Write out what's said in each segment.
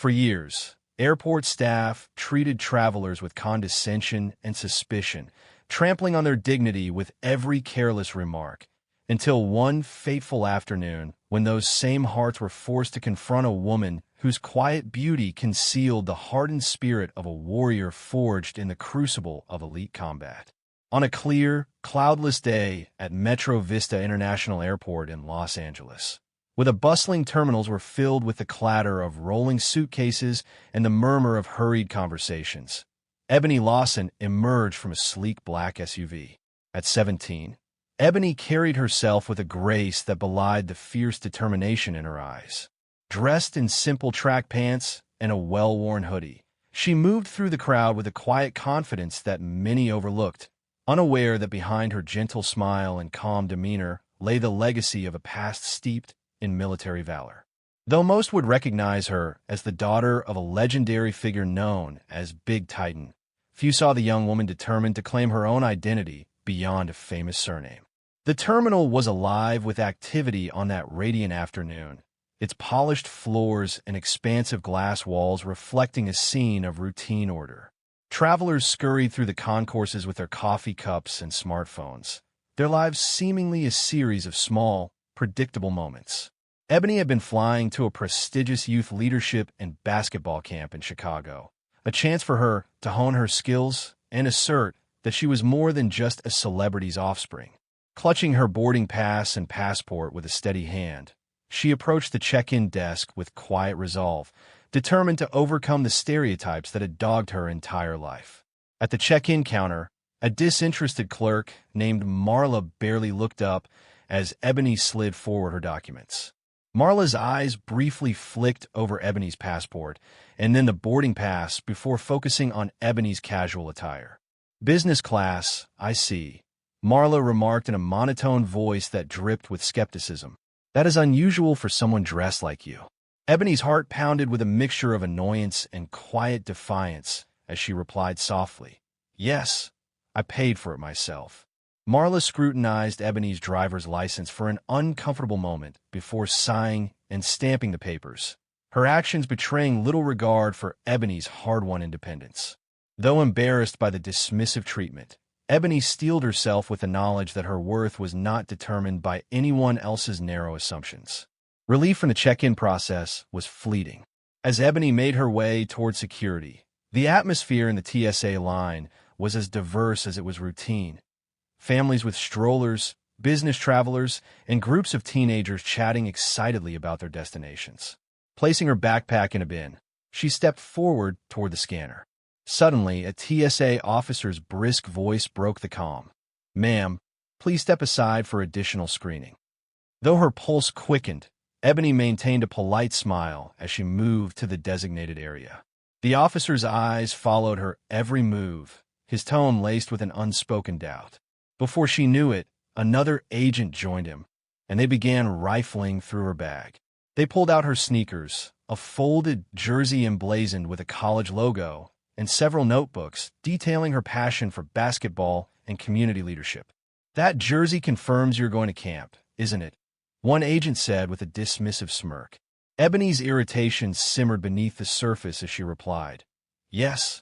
For years, airport staff treated travelers with condescension and suspicion, trampling on their dignity with every careless remark, until one fateful afternoon when those same hearts were forced to confront a woman whose quiet beauty concealed the hardened spirit of a warrior forged in the crucible of elite combat. On a clear, cloudless day at Metro Vista International Airport in Los Angeles, where the bustling terminals were filled with the clatter of rolling suitcases and the murmur of hurried conversations, Ebony Lawson emerged from a sleek black SUV. At 17, Ebony carried herself with a grace that belied the fierce determination in her eyes. Dressed in simple track pants and a well-worn hoodie, she moved through the crowd with a quiet confidence that many overlooked, unaware that behind her gentle smile and calm demeanor lay the legacy of a past steeped in military valor. Though most would recognize her as the daughter of a legendary figure known as Big Titan, few saw the young woman determined to claim her own identity beyond a famous surname. The terminal was alive with activity on that radiant afternoon, its polished floors and expansive glass walls reflecting a scene of routine order. Travelers scurried through the concourses with their coffee cups and smartphones, their lives seemingly a series of small, predictable moments. Ebony had been flying to a prestigious youth leadership and basketball camp in Chicago, a chance for her to hone her skills and assert that she was more than just a celebrity's offspring. Clutching her boarding pass and passport with a steady hand, she approached the check-in desk with quiet resolve, determined to overcome the stereotypes that had dogged her entire life. At the check-in counter, a disinterested clerk named Marla barely looked up as Ebony slid forward her documents. Marla's eyes briefly flicked over Ebony's passport and then the boarding pass before focusing on Ebony's casual attire. "Business class, I see," Marla remarked in a monotone voice that dripped with skepticism. "That is unusual for someone dressed like you." Ebony's heart pounded with a mixture of annoyance and quiet defiance as she replied softly, "Yes, I paid for it myself." Marla scrutinized Ebony's driver's license for an uncomfortable moment before sighing and stamping the papers, her actions betraying little regard for Ebony's hard-won independence. Though embarrassed by the dismissive treatment, Ebony steeled herself with the knowledge that her worth was not determined by anyone else's narrow assumptions. Relief from the check-in process was fleeting. As Ebony made her way toward security, the atmosphere in the TSA line was as diverse as it was routine. Families with strollers, business travelers, and groups of teenagers chatting excitedly about their destinations. Placing her backpack in a bin, she stepped forward toward the scanner. Suddenly, a TSA officer's brisk voice broke the calm. "Ma'am, please step aside for additional screening." Though her pulse quickened, Ebony maintained a polite smile as she moved to the designated area. The officer's eyes followed her every move, his tone laced with an unspoken doubt. Before she knew it, another agent joined him, and they began rifling through her bag. They pulled out her sneakers, a folded jersey emblazoned with a college logo, and several notebooks detailing her passion for basketball and community leadership. "That jersey confirms you're going to camp, isn't it?" one agent said with a dismissive smirk. Ebony's irritation simmered beneath the surface as she replied, "Yes,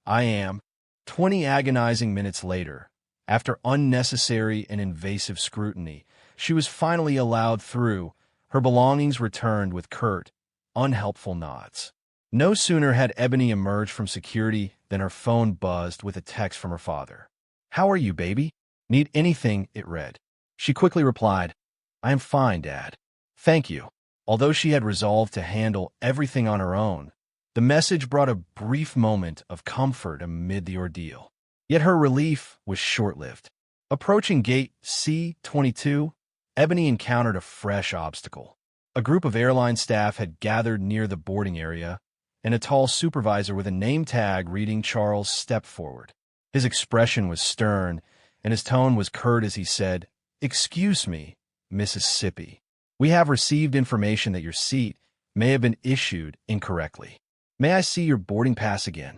I am." 20 agonizing minutes later, after unnecessary and invasive scrutiny, she was finally allowed through, her belongings returned with curt, unhelpful nods. No sooner had Ebony emerged from security than her phone buzzed with a text from her father. "How are you, baby? Need anything?" it read. She quickly replied, "I am fine, Dad. Thank you." Although she had resolved to handle everything on her own, the message brought a brief moment of comfort amid the ordeal. Yet her relief was short-lived. Approaching gate C-22, Ebony encountered a fresh obstacle. A group of airline staff had gathered near the boarding area, and a tall supervisor with a name tag reading Charles stepped forward. His expression was stern, and his tone was curt as he said, "Excuse me, Mississippi. We have received information that your seat may have been issued incorrectly. May I see your boarding pass again?"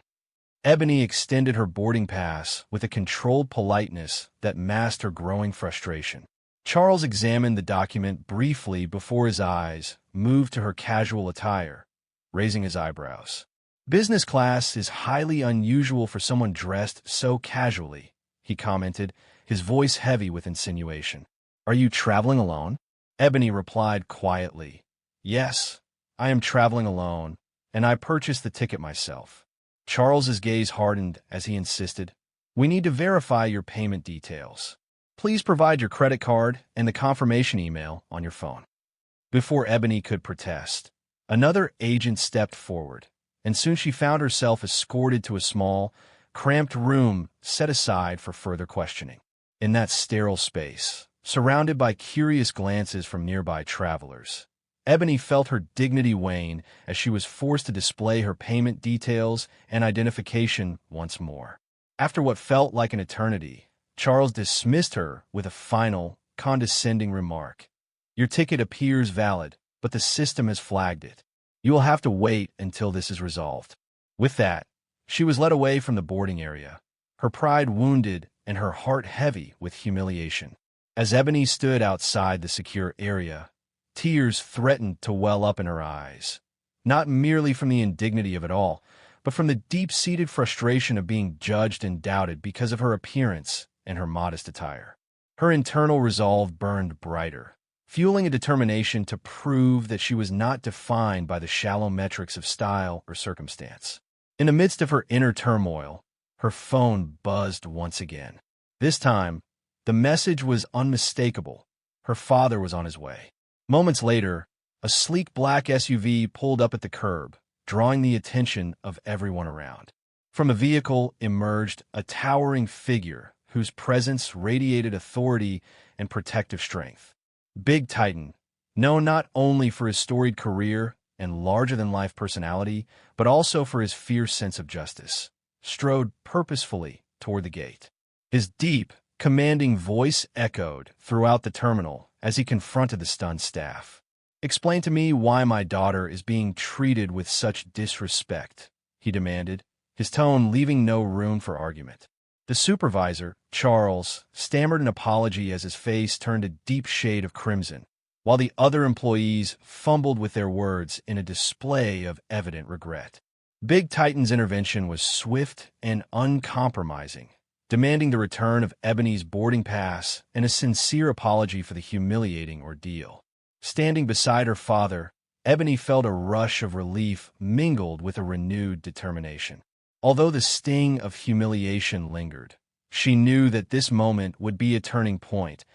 Ebony extended her boarding pass with a controlled politeness that masked her growing frustration. Charles examined the document briefly before his eyes moved to her casual attire, raising his eyebrows. "Business class is highly unusual for someone dressed so casually," he commented, his voice heavy with insinuation. "Are you traveling alone?" Ebony replied quietly, "Yes, I am traveling alone, and I purchased the ticket myself." Charles's gaze hardened as he insisted, "We need to verify your payment details. Please provide your credit card and the confirmation email on your phone." Before Ebony could protest, another agent stepped forward, and soon she found herself escorted to a small, cramped room set aside for further questioning. In that sterile space, surrounded by curious glances from nearby travelers, Ebony felt her dignity wane as she was forced to display her payment details and identification once more. After what felt like an eternity, Charles dismissed her with a final, condescending remark. "Your ticket appears valid, but the system has flagged it. You will have to wait until this is resolved." With that, she was led away from the boarding area, her pride wounded and her heart heavy with humiliation. As Ebony stood outside the secure area, tears threatened to well up in her eyes, not merely from the indignity of it all, but from the deep-seated frustration of being judged and doubted because of her appearance and her modest attire. Her internal resolve burned brighter, fueling a determination to prove that she was not defined by the shallow metrics of style or circumstance. In the midst of her inner turmoil, her phone buzzed once again. This time, the message was unmistakable. Her father was on his way. Moments later, a sleek black SUV pulled up at the curb, drawing the attention of everyone around. From the vehicle emerged a towering figure whose presence radiated authority and protective strength. Big Titan, known not only for his storied career and larger-than-life personality, but also for his fierce sense of justice, strode purposefully toward the gate. His deep, commanding voice echoed throughout the terminal as he confronted the stunned staff. "Explain to me why my daughter is being treated with such disrespect," he demanded, his tone leaving no room for argument. The supervisor, Charles, stammered an apology as his face turned a deep shade of crimson, while the other employees fumbled with their words in a display of evident regret. Big Titan's intervention was swift and uncompromising, demanding the return of Ebony's boarding pass and a sincere apology for the humiliating ordeal. Standing beside her father, Ebony felt a rush of relief mingled with a renewed determination. Although the sting of humiliation lingered, she knew that this moment would be a turning point,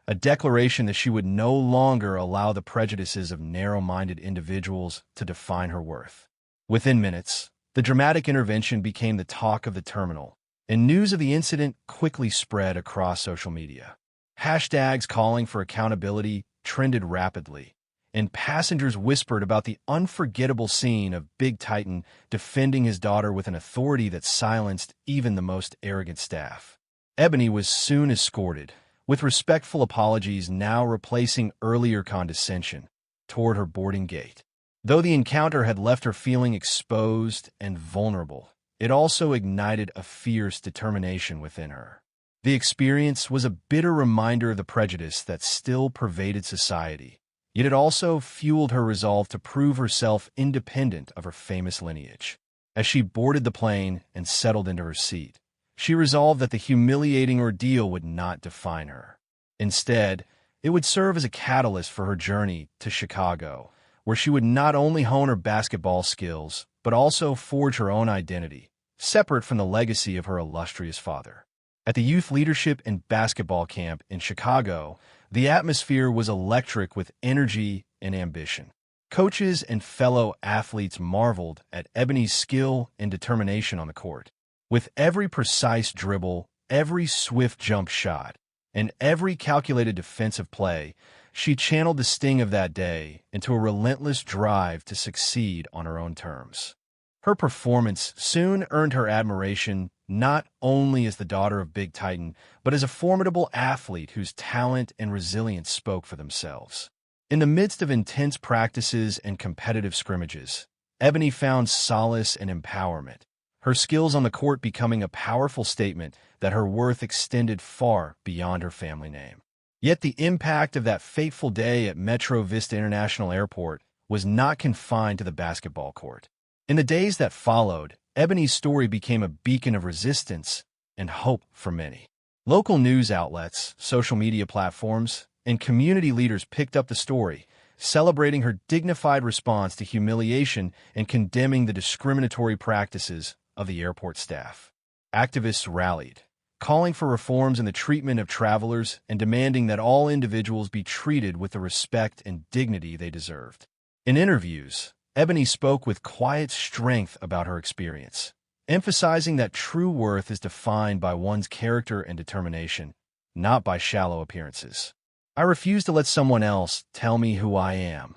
a declaration that she would no longer allow the prejudices of narrow-minded individuals to define her worth. Within minutes, the dramatic intervention became the talk of the terminal, and news of the incident quickly spread across social media. Hashtags calling for accountability trended rapidly, and passengers whispered about the unforgettable scene of Big Titan defending his daughter with an authority that silenced even the most arrogant staff. Ebony was soon escorted, with respectful apologies now replacing earlier condescension, toward her boarding gate. Though the encounter had left her feeling exposed and vulnerable, it also ignited a fierce determination within her. The experience was a bitter reminder of the prejudice that still pervaded society, yet it also fueled her resolve to prove herself independent of her famous lineage. As she boarded the plane and settled into her seat, she resolved that the humiliating ordeal would not define her. Instead, it would serve as a catalyst for her journey to Chicago, where she would not only hone her basketball skills, but also forge her own identity, separate from the legacy of her illustrious father. At the youth leadership and basketball camp in Chicago, the atmosphere was electric with energy and ambition. Coaches and fellow athletes marveled at Ebony's skill and determination on the court. With every precise dribble, every swift jump shot, and every calculated defensive play, she channeled the sting of that day into a relentless drive to succeed on her own terms. Her performance soon earned her admiration not only as the daughter of Big Titan, but as a formidable athlete whose talent and resilience spoke for themselves. In the midst of intense practices and competitive scrimmages, Ebony found solace and empowerment, her skills on the court becoming a powerful statement that her worth extended far beyond her family name. Yet the impact of that fateful day at Metro Vista International Airport was not confined to the basketball court. In the days that followed, Ebony's story became a beacon of resistance and hope for many. Local news outlets, social media platforms, and community leaders picked up the story, celebrating her dignified response to humiliation and condemning the discriminatory practices of the airport staff. Activists rallied, calling for reforms in the treatment of travelers and demanding that all individuals be treated with the respect and dignity they deserved. In interviews, Ebony spoke with quiet strength about her experience, emphasizing that true worth is defined by one's character and determination, not by shallow appearances. "I refuse to let someone else tell me who I am,"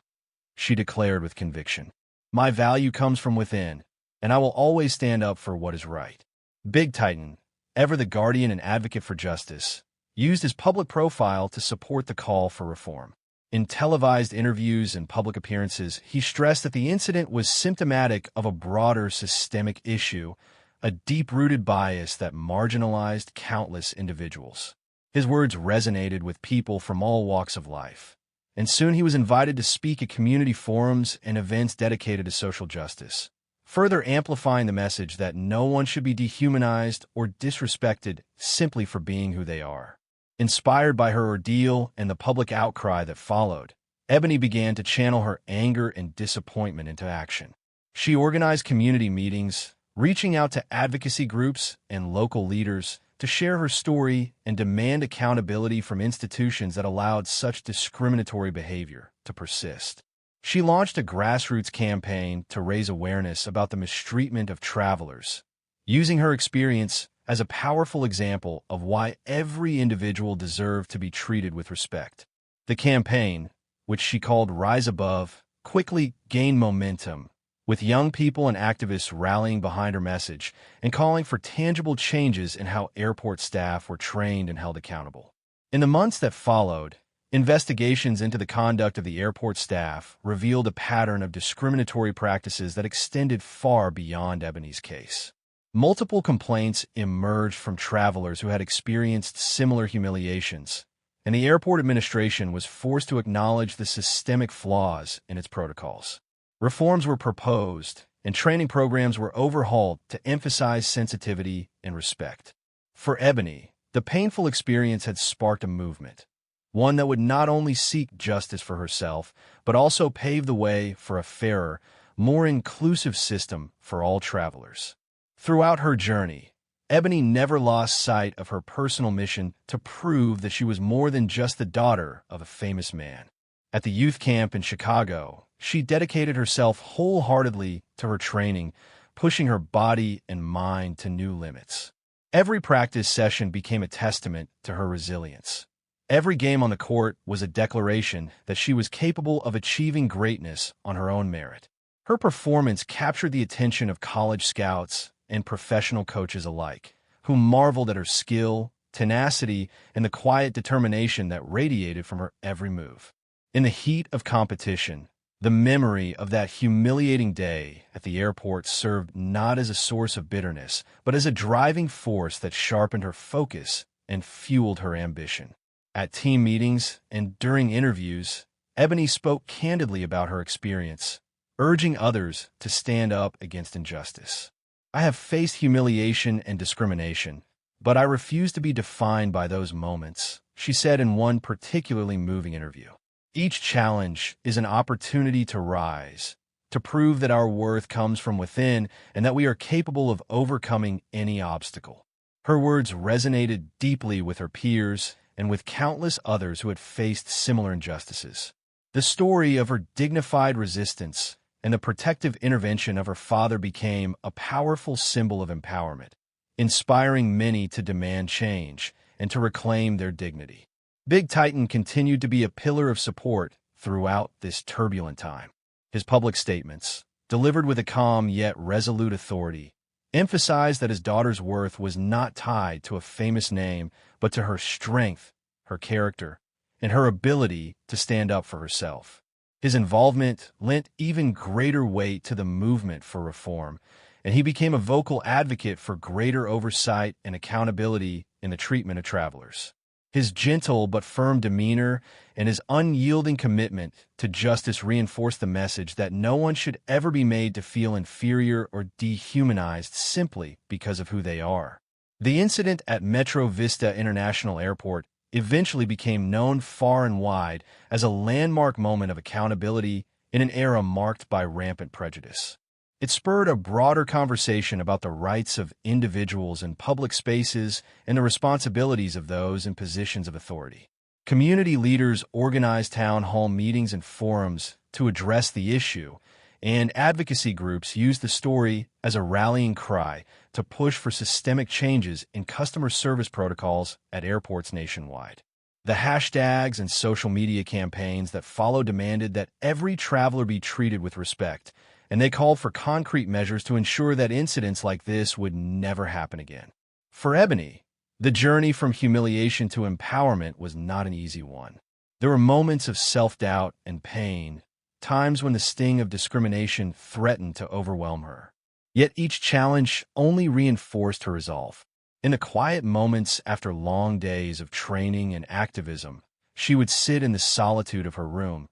she declared with conviction. "My value comes from within, and I will always stand up for what is right." Big Titan, ever the guardian and advocate for justice, used his public profile to support the call for reform. In televised interviews and public appearances, he stressed that the incident was symptomatic of a broader systemic issue, a deep-rooted bias that marginalized countless individuals. His words resonated with people from all walks of life, and soon he was invited to speak at community forums and events dedicated to social justice, further amplifying the message that no one should be dehumanized or disrespected simply for being who they are. Inspired by her ordeal and the public outcry that followed, Ebony began to channel her anger and disappointment into action. She organized community meetings, reaching out to advocacy groups and local leaders to share her story and demand accountability from institutions that allowed such discriminatory behavior to persist. She launched a grassroots campaign to raise awareness about the mistreatment of travelers, using her experience as a powerful example of why every individual deserved to be treated with respect. The campaign, which she called Rise Above, quickly gained momentum, with young people and activists rallying behind her message and calling for tangible changes in how airport staff were trained and held accountable. In the months that followed, investigations into the conduct of the airport staff revealed a pattern of discriminatory practices that extended far beyond Ebony's case. Multiple complaints emerged from travelers who had experienced similar humiliations, and the airport administration was forced to acknowledge the systemic flaws in its protocols. Reforms were proposed, and training programs were overhauled to emphasize sensitivity and respect. For Ebony, the painful experience had sparked a movement, one that would not only seek justice for herself, but also pave the way for a fairer, more inclusive system for all travelers. Throughout her journey, Ebony never lost sight of her personal mission to prove that she was more than just the daughter of a famous man. At the youth camp in Chicago, she dedicated herself wholeheartedly to her training, pushing her body and mind to new limits. Every practice session became a testament to her resilience. Every game on the court was a declaration that she was capable of achieving greatness on her own merit. Her performance captured the attention of college scouts and professional coaches alike, who marveled at her skill, tenacity, and the quiet determination that radiated from her every move. In the heat of competition, the memory of that humiliating day at the airport served not as a source of bitterness, but as a driving force that sharpened her focus and fueled her ambition. At team meetings and during interviews, Ebony spoke candidly about her experience, urging others to stand up against injustice. "I have faced humiliation and discrimination, but I refuse to be defined by those moments," she said in one particularly moving interview. "Each challenge is an opportunity to rise, to prove that our worth comes from within and that we are capable of overcoming any obstacle." Her words resonated deeply with her peers and with countless others who had faced similar injustices. The story of her dignified resistance and the protective intervention of her father became a powerful symbol of empowerment, inspiring many to demand change and to reclaim their dignity. Big Titan continued to be a pillar of support throughout this turbulent time. His public statements, delivered with a calm yet resolute authority, emphasized that his daughter's worth was not tied to a famous name, but to her strength, her character, and her ability to stand up for herself. His involvement lent even greater weight to the movement for reform, and he became a vocal advocate for greater oversight and accountability in the treatment of travelers. His gentle but firm demeanor and his unyielding commitment to justice reinforced the message that no one should ever be made to feel inferior or dehumanized simply because of who they are. The incident at Metro Vista International Airport eventually became known far and wide as a landmark moment of accountability in an era marked by rampant prejudice. It spurred a broader conversation about the rights of individuals in public spaces and the responsibilities of those in positions of authority. Community leaders organized town hall meetings and forums to address the issue, and advocacy groups used the story as a rallying cry to push for systemic changes in customer service protocols at airports nationwide. The hashtags and social media campaigns that followed demanded that every traveler be treated with respect, and they called for concrete measures to ensure that incidents like this would never happen again. For Ebony, the journey from humiliation to empowerment was not an easy one. There were moments of self-doubt and pain, times when the sting of discrimination threatened to overwhelm her. Yet each challenge only reinforced her resolve. In the quiet moments after long days of training and activism, she would sit in the solitude of her room,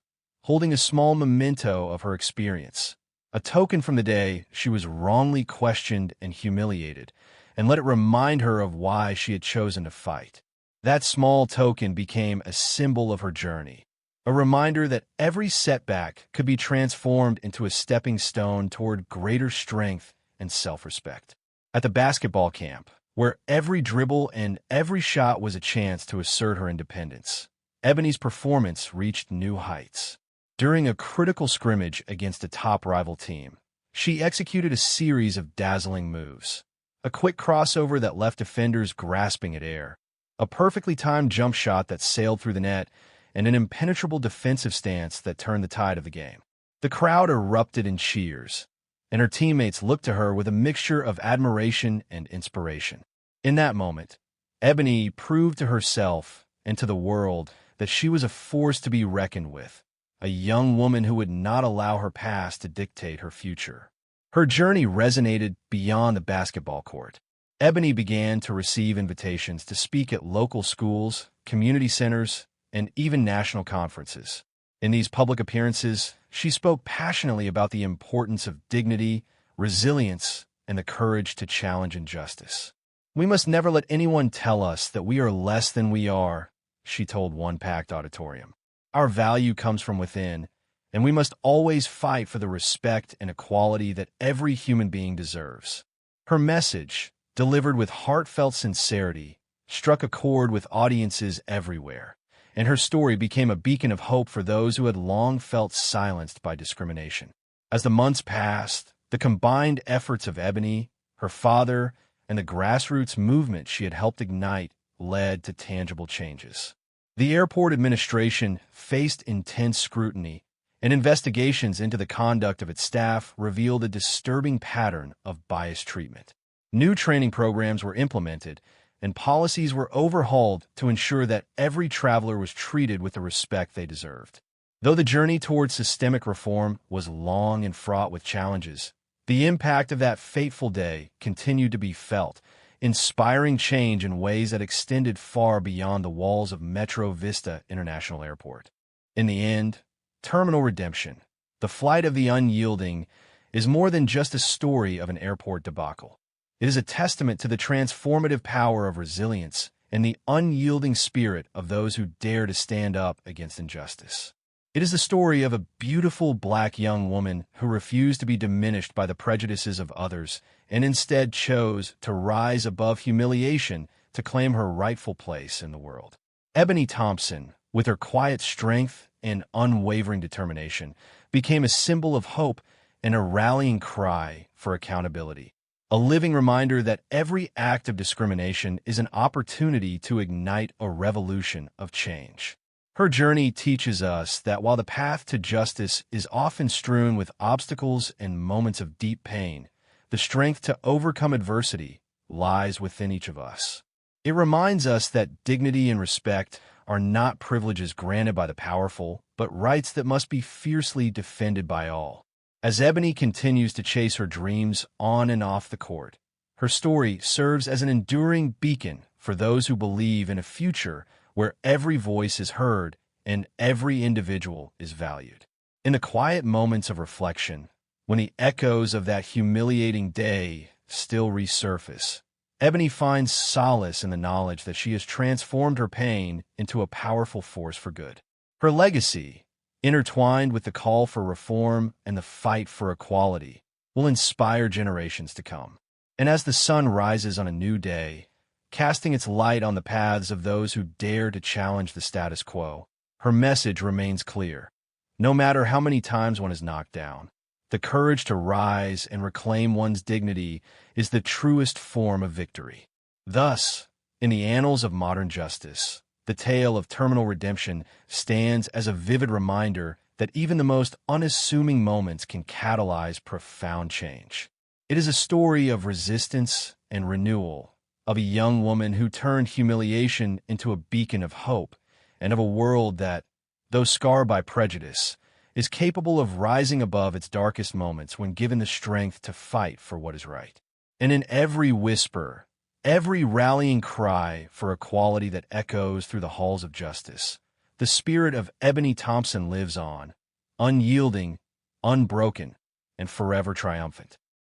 holding a small memento of her experience, a token from the day she was wrongly questioned and humiliated, and let it remind her of why she had chosen to fight. That small token became a symbol of her journey, a reminder that every setback could be transformed into a stepping stone toward greater strength and self-respect. At the basketball camp, where every dribble and every shot was a chance to assert her independence, Ebony's performance reached new heights. During a critical scrimmage against a top rival team, she executed a series of dazzling moves. A quick crossover that left defenders grasping at air, a perfectly timed jump shot that sailed through the net, and an impenetrable defensive stance that turned the tide of the game. The crowd erupted in cheers, and her teammates looked to her with a mixture of admiration and inspiration. In that moment, Ebony proved to herself and to the world that she was a force to be reckoned with, a young woman who would not allow her past to dictate her future. Her journey resonated beyond the basketball court. Ebony began to receive invitations to speak at local schools, community centers, and even national conferences. In these public appearances, she spoke passionately about the importance of dignity, resilience, and the courage to challenge injustice. "We must never let anyone tell us that we are less than we are," she told one packed auditorium. "Our value comes from within, and we must always fight for the respect and equality that every human being deserves." Her message, delivered with heartfelt sincerity, struck a chord with audiences everywhere, and her story became a beacon of hope for those who had long felt silenced by discrimination. As the months passed, the combined efforts of Ebony, her father, and the grassroots movement she had helped ignite led to tangible changes. The airport administration faced intense scrutiny, and investigations into the conduct of its staff revealed a disturbing pattern of biased treatment. New training programs were implemented, and policies were overhauled to ensure that every traveler was treated with the respect they deserved. Though the journey towards systemic reform was long and fraught with challenges, the impact of that fateful day continued to be felt, inspiring change in ways that extended far beyond the walls of Metro Vista International Airport. In the end, Terminal Redemption, the flight of the unyielding, is more than just a story of an airport debacle. It is a testament to the transformative power of resilience and the unyielding spirit of those who dare to stand up against injustice. It is the story of a beautiful black young woman who refused to be diminished by the prejudices of others and instead chose to rise above humiliation to claim her rightful place in the world. Ebony Thompson, with her quiet strength and unwavering determination, became a symbol of hope and a rallying cry for accountability, a living reminder that every act of discrimination is an opportunity to ignite a revolution of change. Her journey teaches us that while the path to justice is often strewn with obstacles and moments of deep pain, the strength to overcome adversity lies within each of us. It reminds us that dignity and respect are not privileges granted by the powerful, but rights that must be fiercely defended by all. As Ebony continues to chase her dreams on and off the court, her story serves as an enduring beacon for those who believe in a future where every voice is heard and every individual is valued. In the quiet moments of reflection, when the echoes of that humiliating day still resurface, Ebony finds solace in the knowledge that she has transformed her pain into a powerful force for good. Her legacy, intertwined with the call for reform and the fight for equality, will inspire generations to come. And as the sun rises on a new day, casting its light on the paths of those who dare to challenge the status quo, her message remains clear. No matter how many times one is knocked down, the courage to rise and reclaim one's dignity is the truest form of victory. Thus, in the annals of modern justice, the tale of terminal redemption stands as a vivid reminder that even the most unassuming moments can catalyze profound change. It is a story of resistance and renewal, of a young woman who turned humiliation into a beacon of hope, and of a world that, though scarred by prejudice, is capable of rising above its darkest moments when given the strength to fight for what is right. And in every whisper, every rallying cry for equality that echoes through the halls of justice, the spirit of Ebony Thompson lives on, unyielding, unbroken, and forever triumphant.